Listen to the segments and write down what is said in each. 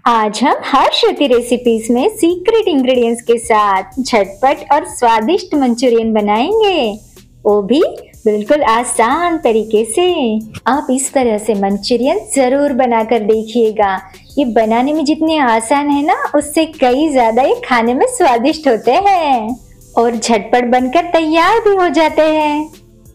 आज हम हर्षवती रेसिपीज में सीक्रेट इंग्रेडिएंट्स के साथ झटपट और स्वादिष्ट मंचूरियन बनाएंगे, वो भी बिल्कुल आसान तरीके से। आप इस तरह से मंचूरियन जरूर बनाकर देखिएगा। ये बनाने में जितने आसान है ना, उससे कई ज्यादा ये खाने में स्वादिष्ट होते हैं और झटपट बनकर तैयार भी हो जाते हैं।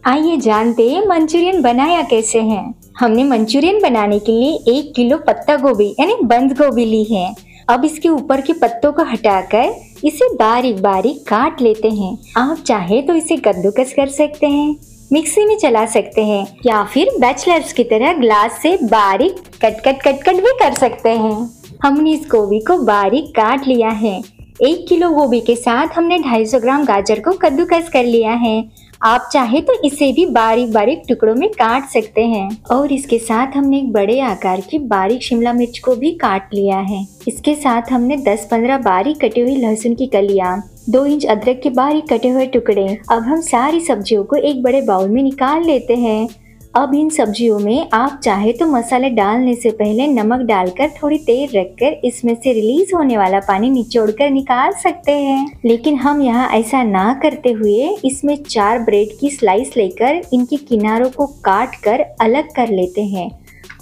आइए जानते हैं मंचूरियन बनाया कैसे है। हमने मंचूरियन बनाने के लिए 1 किलो पत्ता गोभी यानी बंद गोभी ली है। अब इसके ऊपर के पत्तों को हटाकर इसे बारीक बारीक काट लेते हैं। आप चाहे तो इसे कद्दूकस कर सकते हैं, मिक्सी में चला सकते हैं या फिर बैचलर्स की तरह ग्लास से बारीक कट भी कर सकते हैं। हमने इस गोभी को बारीक काट लिया है। 1 किलो गोभी के साथ हमने 250 ग्राम गाजर को कद्दूकस कर लिया है। आप चाहे तो इसे भी बारीक बारीक टुकड़ों में काट सकते हैं। और इसके साथ हमने एक बड़े आकार की बारीक शिमला मिर्च को भी काट लिया है। इसके साथ हमने 10-15 बारीक कटी हुई लहसुन की कलियां, 2 इंच अदरक के बारीक कटे हुए टुकड़े। अब हम सारी सब्जियों को एक बड़े बाउल में निकाल लेते हैं। अब इन सब्जियों में आप चाहे तो मसाले डालने से पहले नमक डालकर थोड़ी देर रखकर इसमें से रिलीज होने वाला पानी निचोड़कर निकाल सकते हैं, लेकिन हम यहाँ ऐसा ना करते हुए इसमें 4 ब्रेड की स्लाइस लेकर इनके किनारों को काट कर अलग कर लेते हैं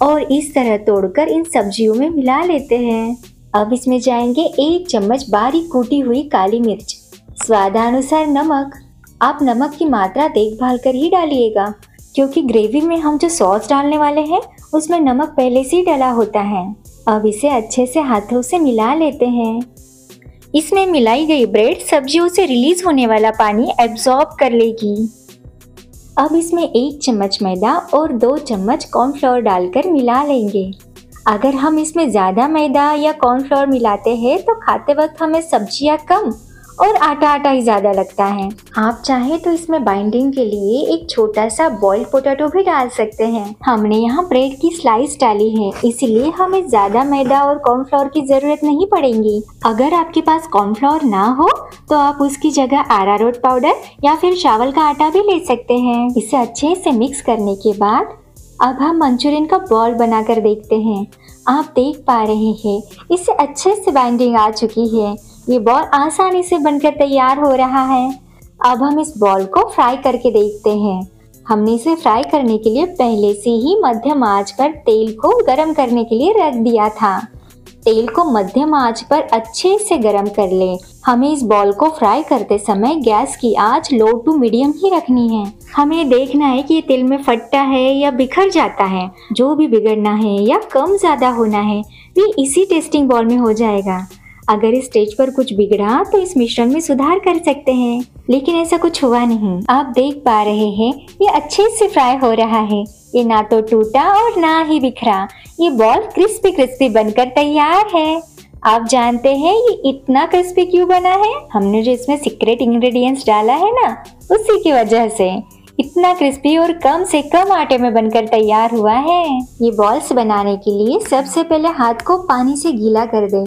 और इस तरह तोड़कर इन सब्जियों में मिला लेते हैं। अब इसमें जाएंगे 1 चम्मच बारीक कूटी हुई काली मिर्च, स्वादानुसार नमक। आप नमक की मात्रा देखभाल कर ही डालिएगा, क्योंकि ग्रेवी में हम जो सॉस डालने वाले हैं उसमें नमक पहले से ही डला होता है। अब इसे अच्छे से हाथों से मिला लेते हैं। इसमें मिलाई गई ब्रेड सब्जियों से रिलीज होने वाला पानी एब्जॉर्ब कर लेगी। अब इसमें 1 चम्मच मैदा और 2 चम्मच कॉर्नफ्लोर डालकर मिला लेंगे। अगर हम इसमें ज़्यादा मैदा या कॉर्नफ्लोर मिलाते हैं तो खाते वक्त हमें सब्जियां कम और आटा ही ज्यादा लगता है। आप चाहे तो इसमें बाइंडिंग के लिए एक छोटा सा बॉइल्ड पोटैटो भी डाल सकते हैं। हमने यहाँ ब्रेड की स्लाइस डाली है, इसीलिए हमें ज्यादा मैदा और कॉर्नफ्लोर की जरूरत नहीं पड़ेगी। अगर आपके पास कॉर्नफ्लोर ना हो तो आप उसकी जगह अरारोट पाउडर या फिर चावल का आटा भी ले सकते हैं। इसे अच्छे से मिक्स करने के बाद अब हम मंचूरियन का बॉल बनाकर देखते हैं। आप देख पा रहे हैं इससे अच्छे से बाइंडिंग आ चुकी है। ये बॉल आसानी से बनकर तैयार हो रहा है। अब हम इस बॉल को फ्राई करके देखते हैं। हमने इसे फ्राई करने के लिए पहले से ही मध्यम आंच पर तेल को गरम करने के लिए रख दिया था। तेल को मध्यम आंच पर अच्छे से गरम कर ले। हमें इस बॉल को फ्राई करते समय गैस की आंच लो टू मीडियम ही रखनी है। हमें देखना है कि ये तेल में फटता है या बिखर जाता है। जो भी बिगड़ना है या कम ज्यादा होना है ये इसी टेस्टिंग बॉल में हो जाएगा। अगर इस स्टेज पर कुछ बिगड़ा तो इस मिश्रण में सुधार कर सकते हैं, लेकिन ऐसा कुछ हुआ नहीं। आप देख पा रहे हैं ये अच्छे से फ्राई हो रहा है। ये ना तो टूटा और ना ही बिखरा। ये बॉल क्रिस्पी बनकर तैयार है। आप जानते हैं ये इतना क्रिस्पी क्यों बना है? हमने जो इसमें सीक्रेट इंग्रेडिएंट्स डाला है ना, उसी की वजह से इतना क्रिस्पी और कम से कम आटे में बनकर तैयार हुआ है। ये बॉल्स बनाने के लिए सबसे पहले हाथ को पानी से गीला कर दे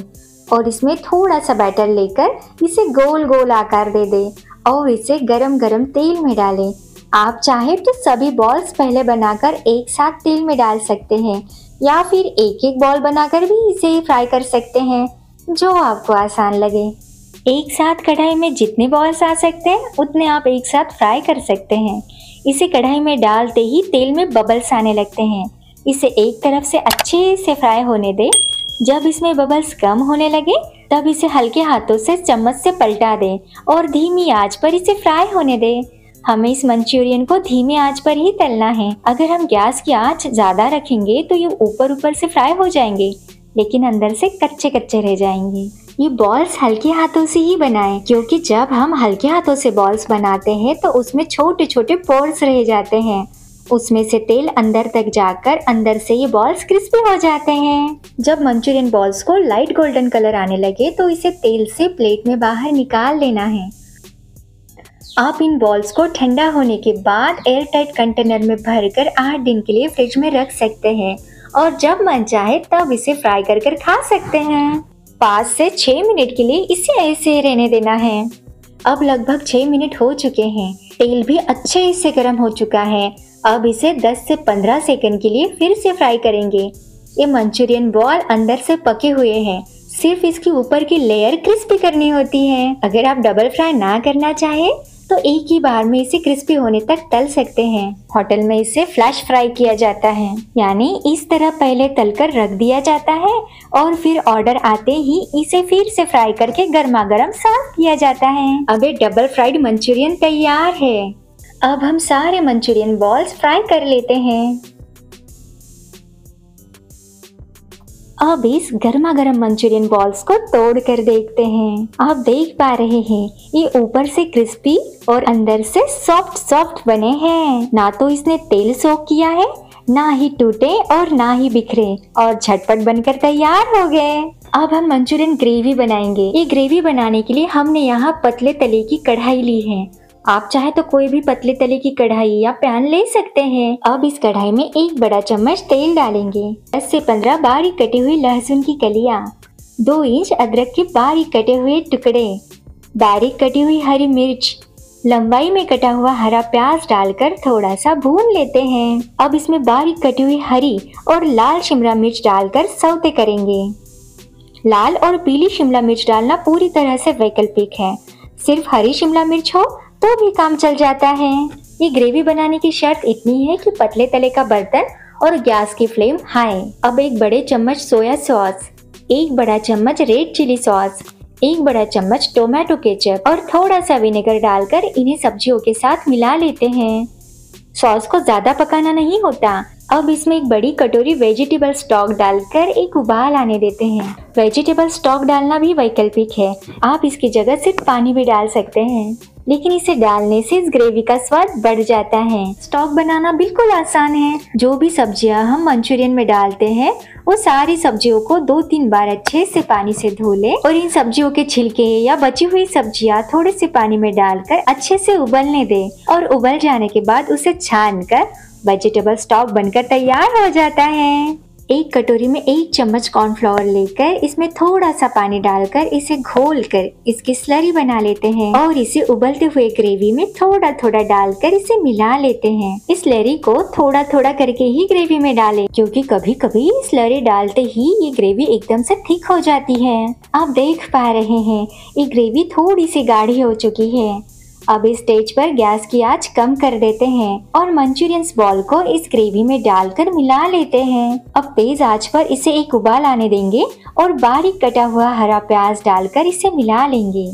और इसमें थोड़ा सा बैटर लेकर इसे गोल गोल आकार दे दे और इसे गरम गरम तेल में डालें। आप चाहे तो सभी बॉल्स पहले बनाकर एक साथ तेल में डाल सकते हैं या फिर एक एक बॉल बनाकर भी इसे फ्राई कर सकते हैं, जो आपको आसान लगे। एक साथ कढ़ाई में जितने बॉल्स आ सकते हैं उतने आप एक साथ फ्राई कर सकते हैं। इसे कढ़ाई में डालते ही तेल में बबल्स आने लगते हैं। इसे एक तरफ से अच्छे से फ्राई होने दें। जब इसमें बबल्स कम होने लगे तब इसे हल्के हाथों से चम्मच से पलटा दें और धीमी आंच पर इसे फ्राई होने दें। हमें इस मंचूरियन को धीमी आंच पर ही तलना है। अगर हम गैस की आंच ज्यादा रखेंगे तो ये ऊपर से फ्राई हो जाएंगे, लेकिन अंदर से कच्चे रह जाएंगे। ये बॉल्स हल्के हाथों से ही बनाएं, क्योंकि जब हम हल्के हाथों से बॉल्स बनाते हैं तो उसमें छोटे छोटे पोर्स रह जाते हैं। उसमें से तेल अंदर तक जाकर अंदर से ये बॉल्स क्रिस्पी हो जाते हैं। जब मंचूरियन बॉल्स को लाइट गोल्डन कलर आने लगे तो इसे तेल से प्लेट में बाहर निकाल लेना है। आप इन बॉल्स को ठंडा होने के बाद एयर टाइट कंटेनर में भरकर 8 दिन के लिए फ्रिज में रख सकते हैं और जब मन चाहे तब इसे फ्राई कर खा सकते हैं। 5 से 6 मिनट के लिए इसे ऐसे रहने देना है। अब लगभग 6 मिनट हो चुके हैं। तेल भी अच्छे से गर्म हो चुका है। अब इसे 10 से 15 सेकंड के लिए फिर से फ्राई करेंगे। ये मंचूरियन बॉल अंदर से पके हुए हैं, सिर्फ इसकी ऊपर की लेयर क्रिस्पी करनी होती है। अगर आप डबल फ्राई ना करना चाहें तो एक ही बार में इसे क्रिस्पी होने तक तल सकते हैं। होटल में इसे फ्लैश फ्राई किया जाता है, यानी इस तरह पहले तलकर रख दिया जाता है और फिर ऑर्डर आते ही इसे फिर से फ्राई करके गर्मा गर्म सर्व किया जाता है। अब ये डबल फ्राइड मंचूरियन तैयार है। अब हम सारे मंचूरियन बॉल्स फ्राई कर लेते हैं। अब इस गर्मा गर्म मंचूरियन बॉल्स को तोड़ कर देखते हैं। आप देख पा रहे हैं ये ऊपर से क्रिस्पी और अंदर से सॉफ्ट सॉफ्ट बने हैं। ना तो इसने तेल सोख किया है, ना ही टूटे और ना ही बिखरे, और झटपट बनकर तैयार हो गए। अब हम मंचूरियन ग्रेवी बनाएंगे। ये ग्रेवी बनाने के लिए हमने यहाँ पतले तले की कढ़ाई ली है। आप चाहे तो कोई भी पतले तले की कढ़ाई या पैन ले सकते हैं। अब इस कढ़ाई में 1 बड़ा चम्मच तेल डालेंगे। 10 से 15 बारीक कटी हुई लहसुन की कलियां, 2 इंच अदरक के बारीक कटे हुए टुकड़े, बारीक कटी हुई हरी मिर्च, लंबाई में कटा हुआ हरा प्याज डालकर थोड़ा सा भून लेते हैं। अब इसमें बारीक कटी हुई हरी और लाल शिमला मिर्च डालकर सौते करेंगे। लाल और पीली शिमला मिर्च डालना पूरी तरह से वैकल्पिक है, सिर्फ हरी शिमला मिर्च हो तो भी काम चल जाता है। ये ग्रेवी बनाने की शर्त इतनी है कि पतले तले का बर्तन और गैस की फ्लेम हाई। अब 1 बड़े चम्मच सोया सॉस, 1 बड़ा चम्मच रेड चिली सॉस, 1 बड़ा चम्मच टोमेटो केचप और थोड़ा सा विनेगर डालकर इन्हें सब्जियों के साथ मिला लेते हैं। सॉस को ज्यादा पकाना नहीं होता। अब इसमें 1 बड़ी कटोरी वेजिटेबल स्टॉक डालकर एक उबाल आने देते हैं। वेजिटेबल स्टॉक डालना भी वैकल्पिक है, आप इसकी जगह सिर्फ पानी भी डाल सकते हैं, लेकिन इसे डालने से इस ग्रेवी का स्वाद बढ़ जाता है। स्टॉक बनाना बिल्कुल आसान है। जो भी सब्जियां हम मंचूरियन में डालते हैं वो सारी सब्जियों को 2-3 बार अच्छे से पानी से धो ले और इन सब्जियों के छिलके या बची हुई सब्जियां थोड़े से पानी में डालकर अच्छे से उबलने दे और उबल जाने के बाद उसे छान कर वेजिटेबल स्टॉक बनकर तैयार हो जाता है। 1 कटोरी में 1 चम्मच कॉर्नफ्लोर लेकर इसमें थोड़ा सा पानी डालकर इसे घोलकर इसकी स्लरी बना लेते हैं और इसे उबलते हुए ग्रेवी में थोड़ा थोड़ा डालकर इसे मिला लेते हैं। इस स्लरी को थोड़ा थोड़ा करके ही ग्रेवी में डालें, क्योंकि कभी कभी स्लरी डालते ही ये ग्रेवी एकदम से थिक हो जाती है। आप देख पा रहे हैं ये ग्रेवी थोड़ी सी गाढ़ी हो चुकी है। अब इस स्टेज पर गैस की आंच कम कर देते हैं और मंचूरियंस बॉल को इस ग्रेवी में डालकर मिला लेते हैं। अब तेज आंच पर इसे एक उबाल आने देंगे और बारीक कटा हुआ हरा प्याज डालकर इसे मिला लेंगे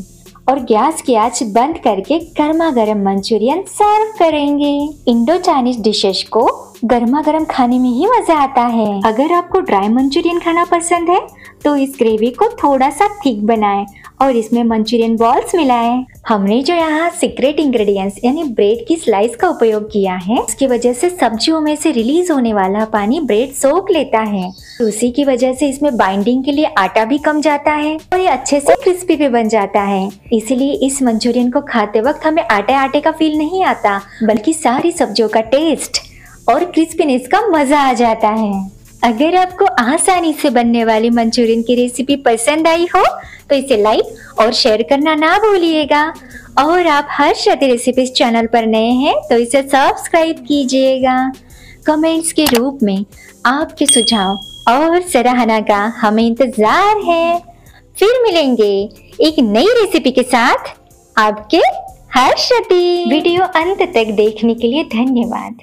और गैस की आंच बंद करके गर्मा गर्म मंचूरियन सर्व करेंगे। इंडो चाइनीज डिशेस को गर्मा गर्म खाने में ही मजा आता है। अगर आपको ड्राई मंचूरियन खाना पसंद है तो इस ग्रेवी को थोड़ा सा थिक बनाएं और इसमें मंचूरियन बॉल्स मिलाएं। हमने जो यहाँ सीक्रेट इंग्रेडिएंट्स यानी ब्रेड की स्लाइस का उपयोग किया है, उसकी वजह से सब्जियों में से रिलीज होने वाला पानी ब्रेड सोख लेता है। उसी की वजह से इसमें बाइंडिंग के लिए आटा भी कम जाता है और ये अच्छे से क्रिस्पी भी बन जाता है। इसीलिए इस मंचूरियन को खाते वक्त हमें आटे का फील नहीं आता, बल्कि सारी सब्जियों का टेस्ट और क्रिस्पीनेस का मजा आ जाता है। अगर आपको आसानी से बनने वाली मंचूरियन की रेसिपी पसंद आई हो तो इसे लाइक और शेयर करना ना भूलिएगा। और आप हर्षति रेसिपीज चैनल पर नए हैं तो इसे सब्सक्राइब कीजिएगा। कमेंट्स के रूप में आपके सुझाव और सराहना का हमें इंतजार है। फिर मिलेंगे एक नई रेसिपी के साथ। आपके हर्षति। वीडियो अंत तक देखने के लिए धन्यवाद।